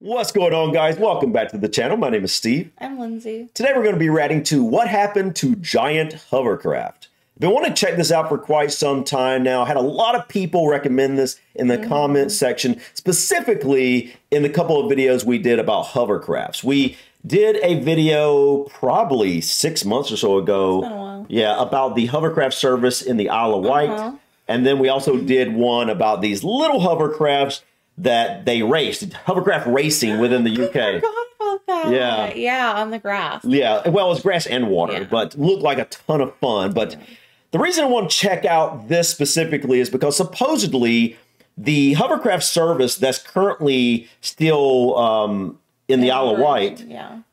What's going on, guys? Welcome back to the channel. My name is Steve. I'm Lindsay. Today we're going to be reacting to what happened to giant hovercraft. Been wanting to check this out for quite some time now. Had a lot of people recommend this in the comment section, specifically in the couple of videos we did about hovercrafts. We did a video probably 6 months or so ago. It's been a while. Yeah, about the hovercraft service in the Isle of Wight. And then we also did one about these little hovercrafts that they raced, hovercraft racing within the UK. I forgot about that. Yeah, on the grass. Yeah, well, it was grass and water, but looked like a ton of fun. But the reason I want to check out this specifically is because supposedly the hovercraft service that's currently still in the Isle of Wight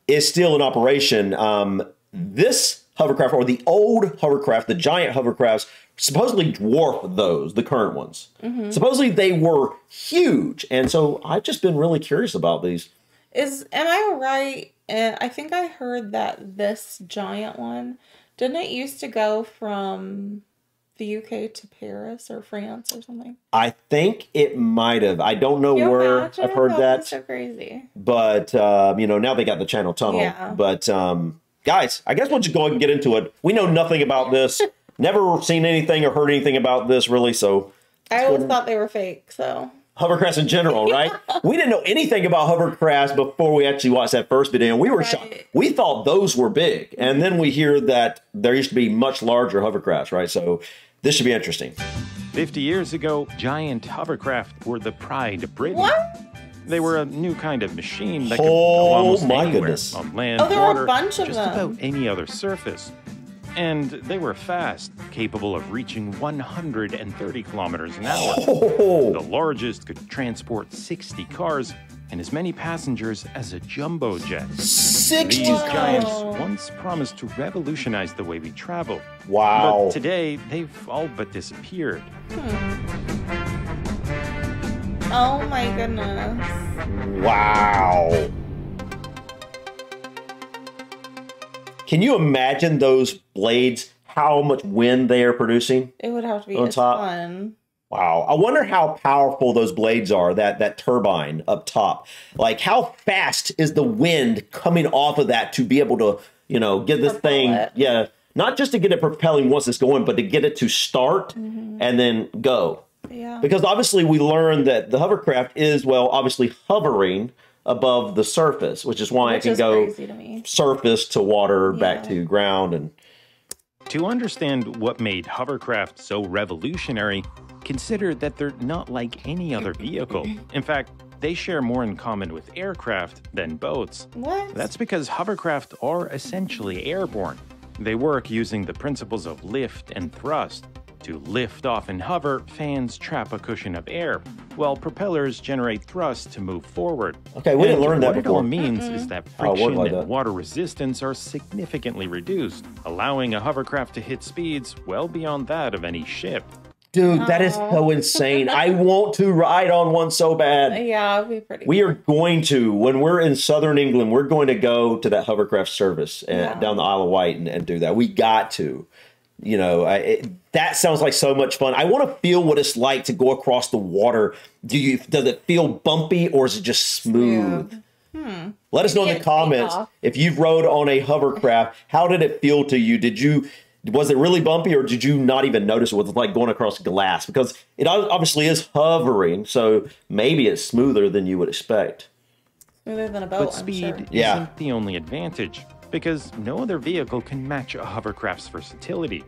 is still in operation. This hovercraft, or the old hovercraft, the giant hovercrafts, supposedly dwarf those, the current ones. Supposedly they were huge. And so I've just been really curious about these. Am I right? I think I heard that this giant one, didn't it used to go from the UK to Paris or France or something? I think it might have. I don't know where I've heard that. That's so crazy. But, you know, now they got the Channel Tunnel. Yeah. But, guys, I guess we'll just go ahead and get into it. We know nothing about this. Never seen anything or heard anything about this, really, so... I always thought they were fake, so... Hovercrafts in general, right? We didn't know anything about hovercrafts before we actually watched that first video, and we were shocked. We thought those were big, and then we hear that there used to be much larger hovercrafts, right? So this should be interesting. 50 years ago, giant hovercraft were the pride of Britain. What? They were a new kind of machine that could go almost anywhere, on land, there water, were a bunch of just them. about any other surface. And they were fast, capable of reaching 130 kilometers an hour. The largest could transport 60 cars and as many passengers as a jumbo jet. 60 These giants once promised to revolutionize the way we travel. Wow. But today, they've all but disappeared. Oh my goodness. Wow. Can you imagine those blades, how much wind they are producing? It would have to be on top. Ton. Wow. I wonder how powerful those blades are, that turbine up top. Like, how fast is the wind coming off of that to be able to, you know, get this thing, not just to get it propelling once it's going, but to get it to start and then go. Yeah. Because obviously we learned that the hovercraft is, well, obviously hovering above the surface, which is why it can go surface to water, back to ground. And to understand what made hovercraft so revolutionary, consider that they're not like any other vehicle. In fact, they share more in common with aircraft than boats. What? That's because hovercraft are essentially airborne. They work using the principles of lift and thrust. To lift off and hover, fans trap a cushion of air, while propellers generate thrust to move forward. Okay, we didn't learn that before. What it all means is that friction and water resistance are significantly reduced, allowing a hovercraft to hit speeds well beyond that of any ship. Dude, that is so insane. I want to ride on one so bad. Yeah, it'd be pretty We are going to, when we're in southern England, we're going to go to that hovercraft service down the Isle of Wight and do that. We got to. You know, that sounds like so much fun. I want to feel what it's like to go across the water. Does it feel bumpy or is it just smooth? Let us know in the comments if you've rode on a hovercraft. How did it feel to you? Was it really bumpy or did you not even notice it was like going across glass? Because it obviously is hovering, so maybe it's smoother than you would expect. Smoother than a boat, but speed isn't the only advantage, because no other vehicle can match a hovercraft's versatility.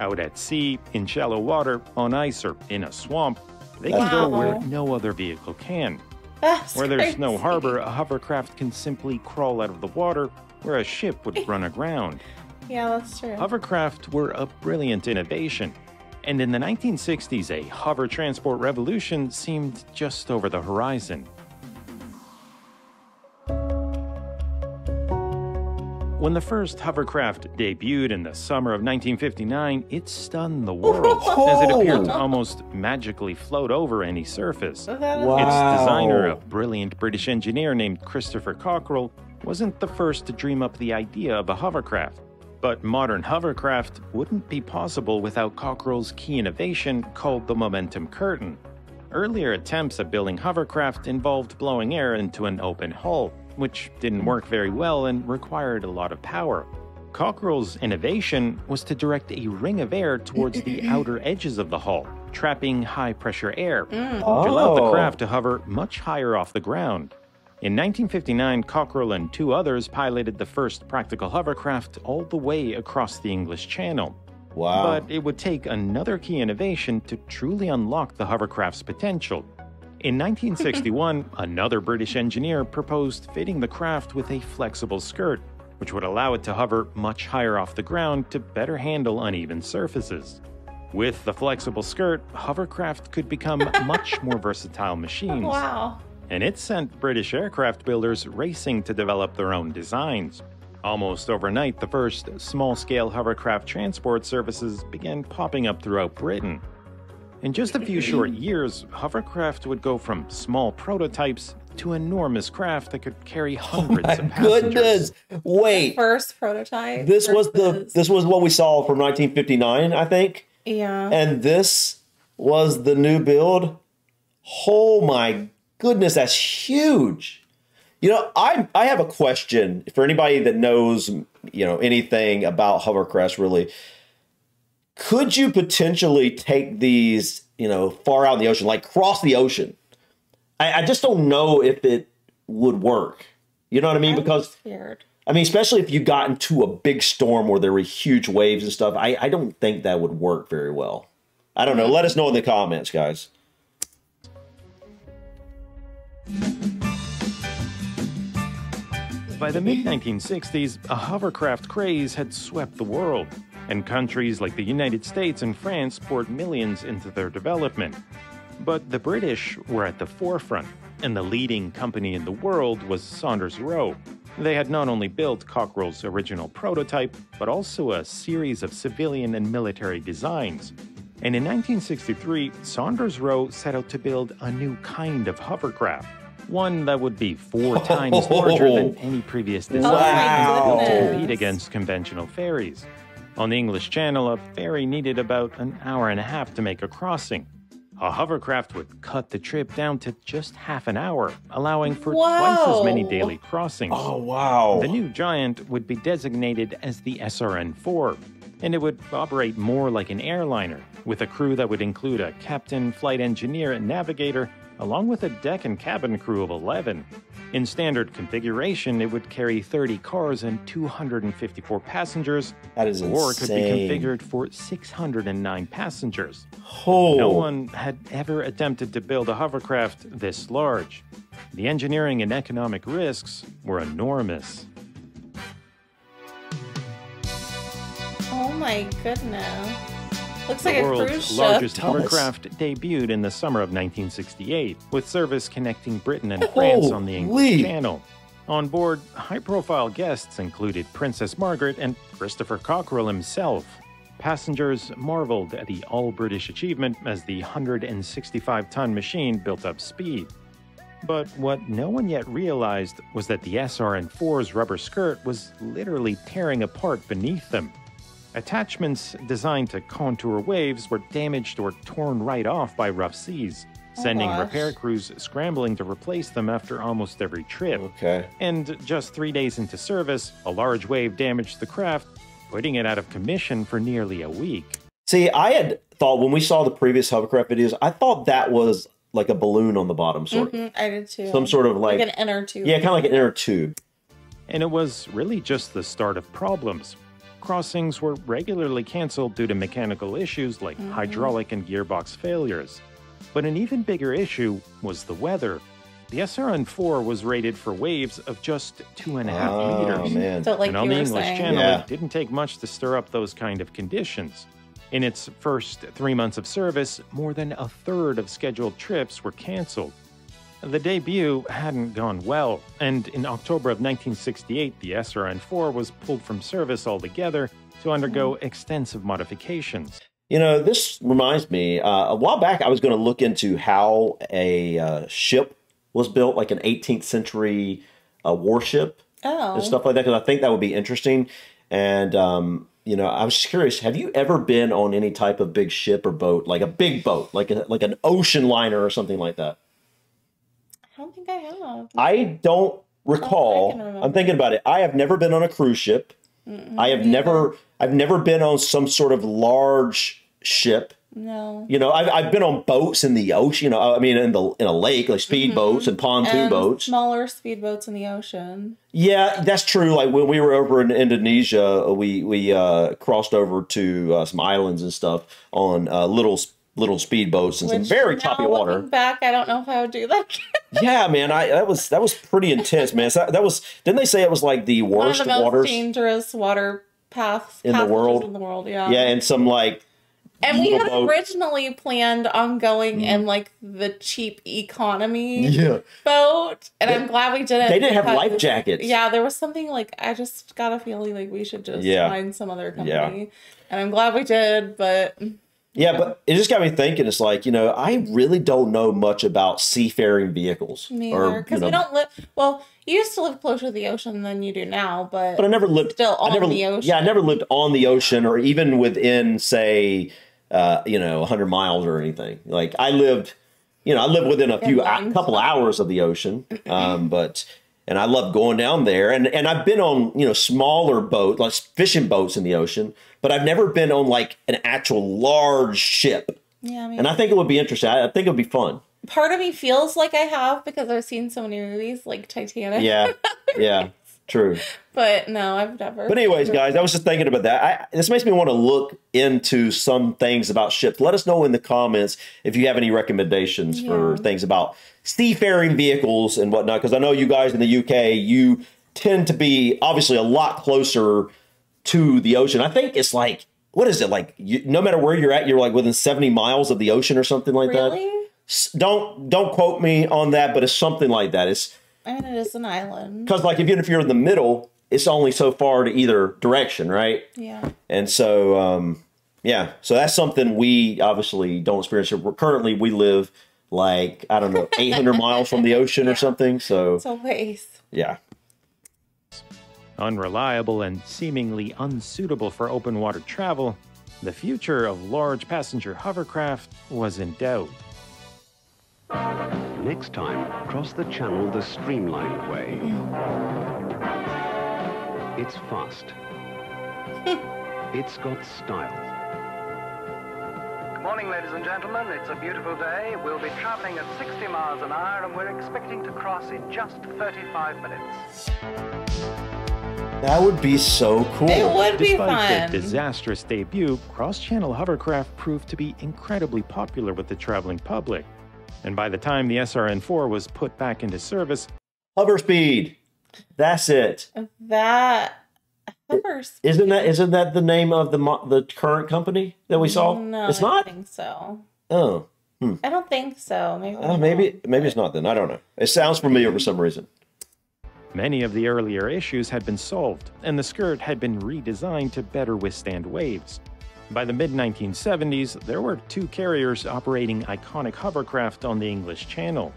Out at sea, in shallow water, on ice, or in a swamp, they can go where no other vehicle can. Where there's no harbor, a hovercraft can simply crawl out of the water, where a ship would run aground. Yeah, that's true. Hovercraft were a brilliant innovation, and in the 1960s, a hover transport revolution seemed just over the horizon. When the first hovercraft debuted in the summer of 1959, it stunned the world, as it appeared to almost magically float over any surface. Its designer, a brilliant British engineer named Christopher Cockerell, wasn't the first to dream up the idea of a hovercraft. But modern hovercraft wouldn't be possible without Cockerell's key innovation called the momentum curtain. Earlier attempts at building hovercraft involved blowing air into an open hull, which didn't work very well and required a lot of power. Cockerell's innovation was to direct a ring of air towards the outer edges of the hull, trapping high-pressure air, which allowed the craft to hover much higher off the ground. In 1959, Cockerell and 2 others piloted the first practical hovercraft all the way across the English Channel. Wow. But it would take another key innovation to truly unlock the hovercraft's potential. In 1961, another British engineer proposed fitting the craft with a flexible skirt, which would allow it to hover much higher off the ground to better handle uneven surfaces. With the flexible skirt, hovercraft could become much more versatile machines. Wow. And it sent British aircraft builders racing to develop their own designs. Almost overnight, the first small-scale hovercraft transport services began popping up throughout Britain. In just a few short years, hovercraft would go from small prototypes to enormous craft that could carry hundreds of passengers. Goodness! Wait, First prototype. this was what we saw from 1959, I think. Yeah. And this was the new build. Oh my goodness, that's huge. You know, I have a question for anybody that knows, anything about hovercrafts really. Could you potentially take these, far out in the ocean, like cross the ocean? I just don't know if it would work. You know what I mean? Because scared. I mean, especially if you got into a big storm where there were huge waves and stuff, I don't think that would work very well. I don't know. Let us know in the comments, guys. By the mid-1960s, a hovercraft craze had swept the world, and countries like the United States and France poured millions into their development. But the British were at the forefront, and the leading company in the world was Saunders Roe. They had not only built Cockerell's original prototype, but also a series of civilian and military designs. And in 1963, Saunders Roe set out to build a new kind of hovercraft, one that would be 4 times larger than any previous design to compete against conventional ferries. On the English Channel, a ferry needed about an hour and a half to make a crossing. A hovercraft would cut the trip down to just half an hour, allowing for twice as many daily crossings. Oh, wow. The new giant would be designated as the SRN-4, and it would operate more like an airliner, with a crew that would include a captain, flight engineer, and navigator, along with a deck and cabin crew of 11. In standard configuration, it would carry 30 cars and 254 passengers. That is insane. Or could be configured for 609 passengers. Oh. No one had ever attempted to build a hovercraft this large. The engineering and economic risks were enormous. Oh my goodness. Looks The like a world's cruise ship. largest hovercraft debuted in the summer of 1968, with service connecting Britain and France on the English Channel. On board, high-profile guests included Princess Margaret and Christopher Cockerell himself. Passengers marveled at the all-British achievement as the 165-ton machine built up speed. But what no one yet realized was that the SRN-4's rubber skirt was literally tearing apart beneath them. Attachments designed to contour waves were damaged or torn right off by rough seas, sending repair crews scrambling to replace them after almost every trip. Okay. And just 3 days into service, a large wave damaged the craft, putting it out of commission for nearly a week. See, I had thought when we saw the previous hovercraft videos, I thought that was like a balloon on the bottom, sort of. I did too. Some sort of like an inner tube. Yeah, kind of like an inner tube. And it was really just the start of problems. Crossings were regularly canceled due to mechanical issues like hydraulic and gearbox failures. But an even bigger issue was the weather. The SRN-4 was rated for waves of just 2.5 meters. Man. So, like and on you the were English saying. Channel, it didn't take much to stir up those kind of conditions. In its first 3 months of service, more than a third of scheduled trips were canceled. The debut hadn't gone well, and in October of 1968, the SRN-4 was pulled from service altogether to undergo extensive modifications. You know, this reminds me, a while back I was going to look into how a ship was built, like an 18th century warship and stuff like that, because I think that would be interesting. And you know, I was just curious, have you ever been on any type of big ship or boat, like a big boat, like an ocean liner or something like that? I don't think I have. I don't recall. I'm thinking about it. I have never been on a cruise ship. I've never been on some sort of large ship. No. You know, I've been on boats in the ocean, you know, I mean, in a lake, like speed boats and pontoon boats. Smaller speedboats in the ocean. Yeah, that's true. Like when we were over in Indonesia, we crossed over to some islands and stuff on little speedboats and some very choppy water. Looking back, I don't know if I would do that. Yeah, man, that was pretty intense, man. So that was, didn't they say it was like the worst One of the most waters dangerous water paths in the world? In the world, yeah. Yeah, and some like. And we had originally planned on going in like the cheap economy boat, and I'm glad we didn't. They didn't have life jackets. Yeah, there was something like I just got a feeling like we should just find some other company, and I'm glad we did. But but it just got me thinking. It's like, you know, I really don't know much about seafaring vehicles. Because we don't live. Well, you used to live closer to the ocean than you do now, but I never lived still on the ocean. Yeah, I never lived on the ocean or even within, say, 100 miles or anything. Like I lived within a couple hours of the ocean. And I love going down there. And I've been on, you know, smaller boats, like fishing boats in the ocean, but I've never been on like an actual large ship. Yeah, and I think it would be interesting. I think it would be fun. Part of me feels like I have because I've seen so many movies like Titanic. Yeah, true. But no, I've never. But anyways, guys, I was just thinking about that. This makes me want to look into some things about ships. Let us know in the comments if you have any recommendations for things about seafaring vehicles and whatnot. Because I know you guys in the UK, you tend to be obviously a lot closer to the ocean. I think it's like, what is it like? No matter where you're at, you're like within 70 miles of the ocean or something like that. Don't quote me on that, but it's something like that. I mean, it is an island. Because like even if you're in the middle, it's only so far to either direction, right? Yeah. And so, so that's something we obviously don't experience. Currently, we live like, I don't know, 800 miles from the ocean or something. So it's a waste. Yeah. Unreliable and seemingly unsuitable for open water travel, the future of large passenger hovercraft was in doubt. Next time, cross the channel the streamlined way. It's fast. It's got style. Good morning, ladies and gentlemen. It's a beautiful day. We'll be traveling at 60 miles an hour, and we're expecting to cross in just 35 minutes. That would be so cool. It would be fun. Despite the disastrous debut, cross-channel hovercraft proved to be incredibly popular with the traveling public. And by the time the SRN-4 was put back into service... Hover speed. That's it. That hover speed. Isn't that the name of the current company that we saw? No, it's not? I don't think so. Oh. I don't think so. Maybe it's not then. I don't know. It sounds familiar for some reason. Many of the earlier issues had been solved, and the skirt had been redesigned to better withstand waves. By the mid-1970s, there were 2 carriers operating iconic hovercraft on the English Channel,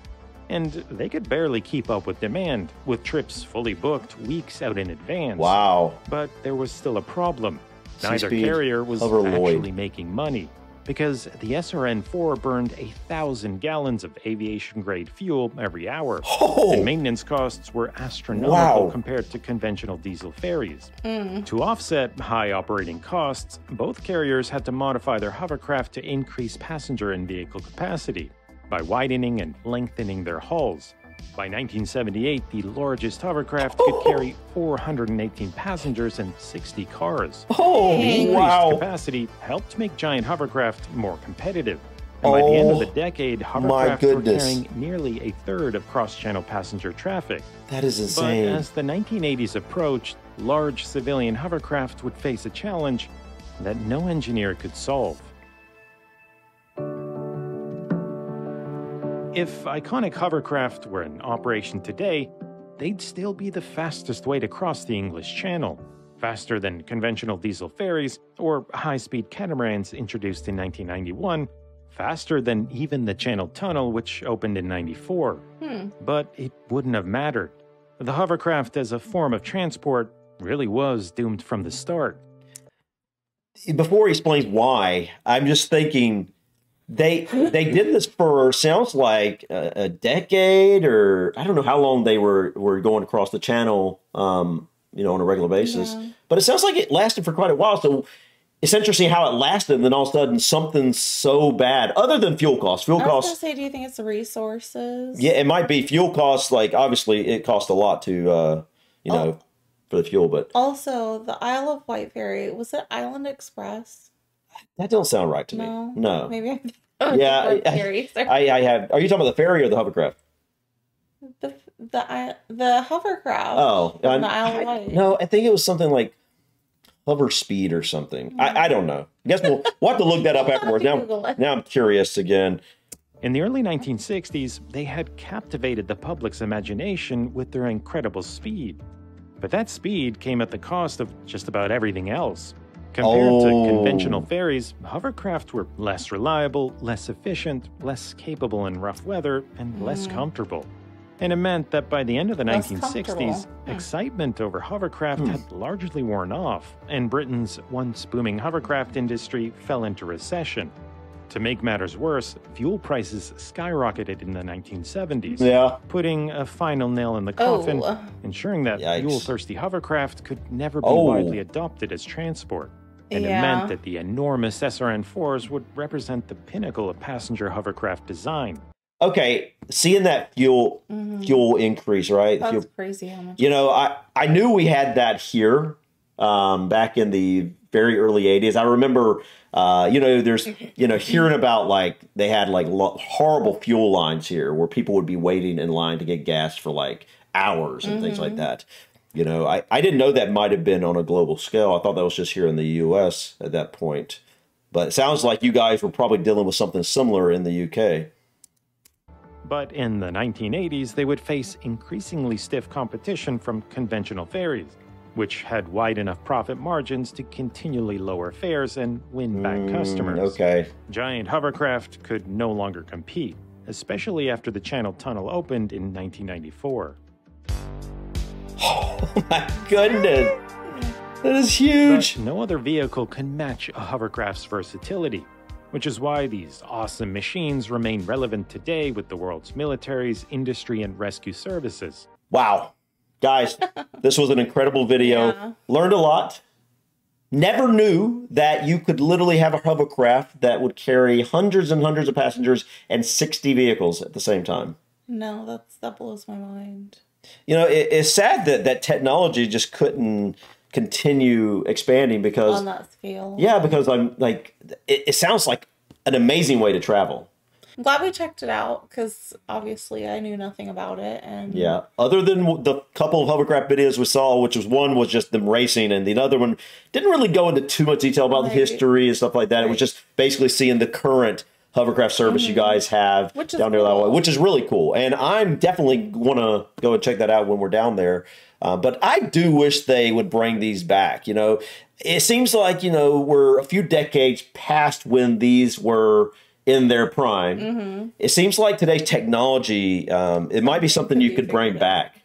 and they could barely keep up with demand, with trips fully booked weeks out in advance. Wow. But there was still a problem. Neither Seaspeed, carrier was Lloyd. actually making money, because the SRN-4 burned 1,000 gallons of aviation-grade fuel every hour, and maintenance costs were astronomical compared to conventional diesel ferries. To offset high operating costs, both carriers had to modify their hovercraft to increase passenger and vehicle capacity by widening and lengthening their hulls. By 1978, the largest hovercraft could carry 418 passengers and 60 cars. The increased capacity helped make giant hovercraft more competitive. And by the end of the decade, hovercraft were carrying nearly a third of cross-channel passenger traffic. That is insane. But as the 1980s approached, large civilian hovercraft would face a challenge that no engineer could solve. If iconic hovercraft were in operation today, they'd still be the fastest way to cross the English Channel, faster than conventional diesel ferries or high-speed catamarans introduced in 1991, faster than even the Channel Tunnel, which opened in '94. But it wouldn't have mattered. The hovercraft as a form of transport really was doomed from the start. before he explains why, I'm just thinking they did this for sounds like a decade, or I don't know how long they were going across the channel, on a regular basis. Yeah. But it sounds like it lasted for quite a while. So it's interesting how it lasted, and then all of a sudden something so bad, other than fuel costs. Fuel costs. I was going to say, do you think it's the resources? Yeah, it might be fuel costs. Like obviously, it costs a lot to, for the fuel. But also, the Isle of Wight ferry, was it Island Express? That don't sound right to me. No. Maybe I have. Are you talking about the ferry or the hovercraft? The hovercraft. Oh, on the Isle of Wight. No, I think it was something like hover speed or something. I don't know. I guess we'll have to look that up afterwards. Now I'm curious again. In the early 1960s, they had captivated the public's imagination with their incredible speed. But that speed came at the cost of just about everything else. Compared to conventional ferries, hovercraft were less reliable, less efficient, less capable in rough weather, and less comfortable. And it meant that by the end of the 1960s, excitement over hovercraft had largely worn off, and Britain's once booming hovercraft industry fell into recession. To make matters worse, fuel prices skyrocketed in the 1970s, putting a final nail in the coffin, ensuring that fuel-thirsty hovercraft could never be widely adopted as transport. And it meant that the enormous SRN-4s would represent the pinnacle of passenger hovercraft design. Okay, seeing that fuel increase, right? That's crazy how much. I knew we had that here back in the very early 80s. I remember, there's, hearing about like they had like horrible fuel lines here where people would be waiting in line to get gas for like hours and things like that. I didn't know that might have been on a global scale. I thought that was just here in the U.S. at that point. But it sounds like you guys were probably dealing with something similar in the U.K. But in the 1980s, they would face increasingly stiff competition from conventional ferries, which had wide enough profit margins to continually lower fares and win back customers. Okay. Giant hovercraft could no longer compete, especially after the Channel Tunnel opened in 1994. Oh my goodness! That is huge! But no other vehicle can match a hovercraft's versatility, which is why these awesome machines remain relevant today with the world's militaries, industry, and rescue services. Wow. Guys, this was an incredible video. Yeah. Learned a lot. Never knew that you could literally have a hovercraft that would carry hundreds and hundreds of passengers and 60 vehicles at the same time. No, that blows my mind. It's sad that technology just couldn't continue expanding because on that scale. Yeah, because I'm like, it sounds like an amazing way to travel. I'm glad we checked it out because obviously I knew nothing about it. And yeah, other than the couple of hovercraft videos we saw, which was one was just them racing, and the other one didn't really go into too much detail about the history and stuff like that. It was just basically seeing the current hovercraft service you guys have down there, which is really cool. And I'm definitely want to go and check that out when we're down there. But I do wish they would bring these back. It seems like, we're a few decades past when these were in their prime. It seems like today's technology, it might be something you could bring back.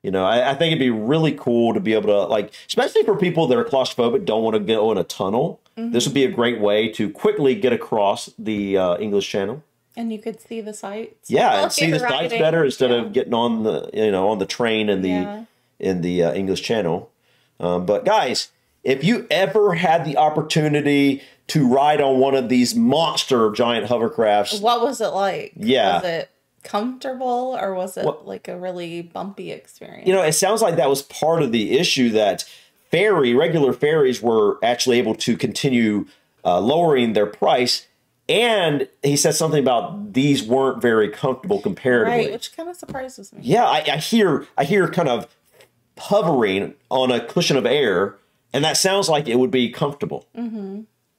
I think it'd be really cool to be able to, like, especially for people that are claustrophobic, don't want to go in a tunnel. This would be a great way to quickly get across the English Channel. And you could see the sights. Yeah, and see the sights better instead of getting on the on the train in the English Channel. But guys, if you ever had the opportunity to ride on one of these monster giant hovercrafts, what was it like? Yeah, was it comfortable or was it like a really bumpy experience? It sounds like that was part of the issue that regular ferries were actually able to continue lowering their price. And he said something about these weren't very comfortable comparatively. Right, which kind of surprises me. Yeah, I hear kind of hovering on a cushion of air, and that sounds like it would be comfortable.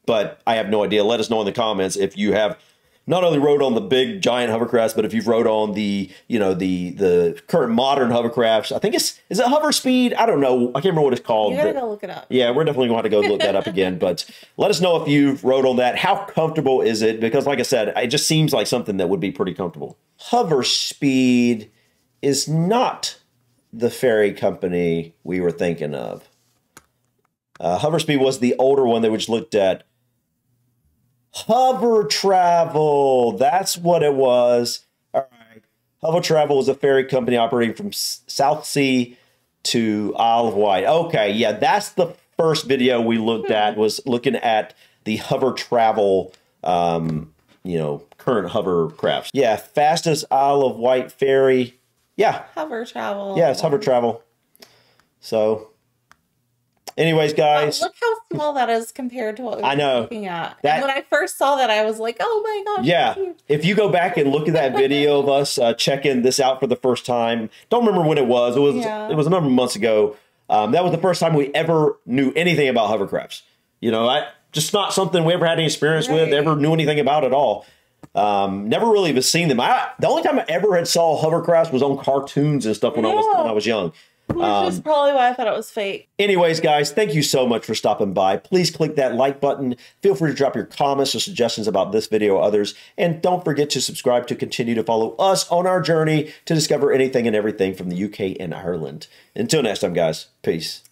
But I have no idea. Let us know in the comments if you have not only rode on the big giant hovercrafts, but if you've rode on the the current modern hovercrafts. I think is it hover speed? I don't know. I can't remember what it's called. You gotta go look it up. Yeah, we're definitely going to have to go look that up again. But let us know if you've rode on that. How comfortable is it? Because like I said, it just seems like something that would be pretty comfortable. Hover Speed is not the ferry company we were thinking of. Hoverspeed was the older one that we just looked at. Hover Travel, that's what it was. All right. Hover Travel was a ferry company operating from South Sea to Isle of Wight. Okay, yeah, that's the first video we looked at, was looking at the Hover Travel, you know, current hovercrafts. Yeah, fastest Isle of Wight ferry. Yeah. Hover Travel. Yeah, it's Hover Travel. So, anyways, guys. Wow, look how small that is compared to what we were looking at. And when I first saw that, I was like, oh my gosh. Yeah. If you go back and look at that video of us checking this out for the first time, don't remember when it was. It was a number of months ago. That was the first time we ever knew anything about hovercrafts. You know, just not something we ever had any experience with, ever knew anything about at all. Never really even seen them. The only time I ever had saw hovercrafts was on cartoons and stuff when I was young. Which is probably why I thought it was fake. Anyways, guys, thank you so much for stopping by. Please click that like button. Feel free to drop your comments or suggestions about this video or others. And don't forget to subscribe to continue to follow us on our journey to discover anything and everything from the UK and Ireland. Until next time, guys. Peace.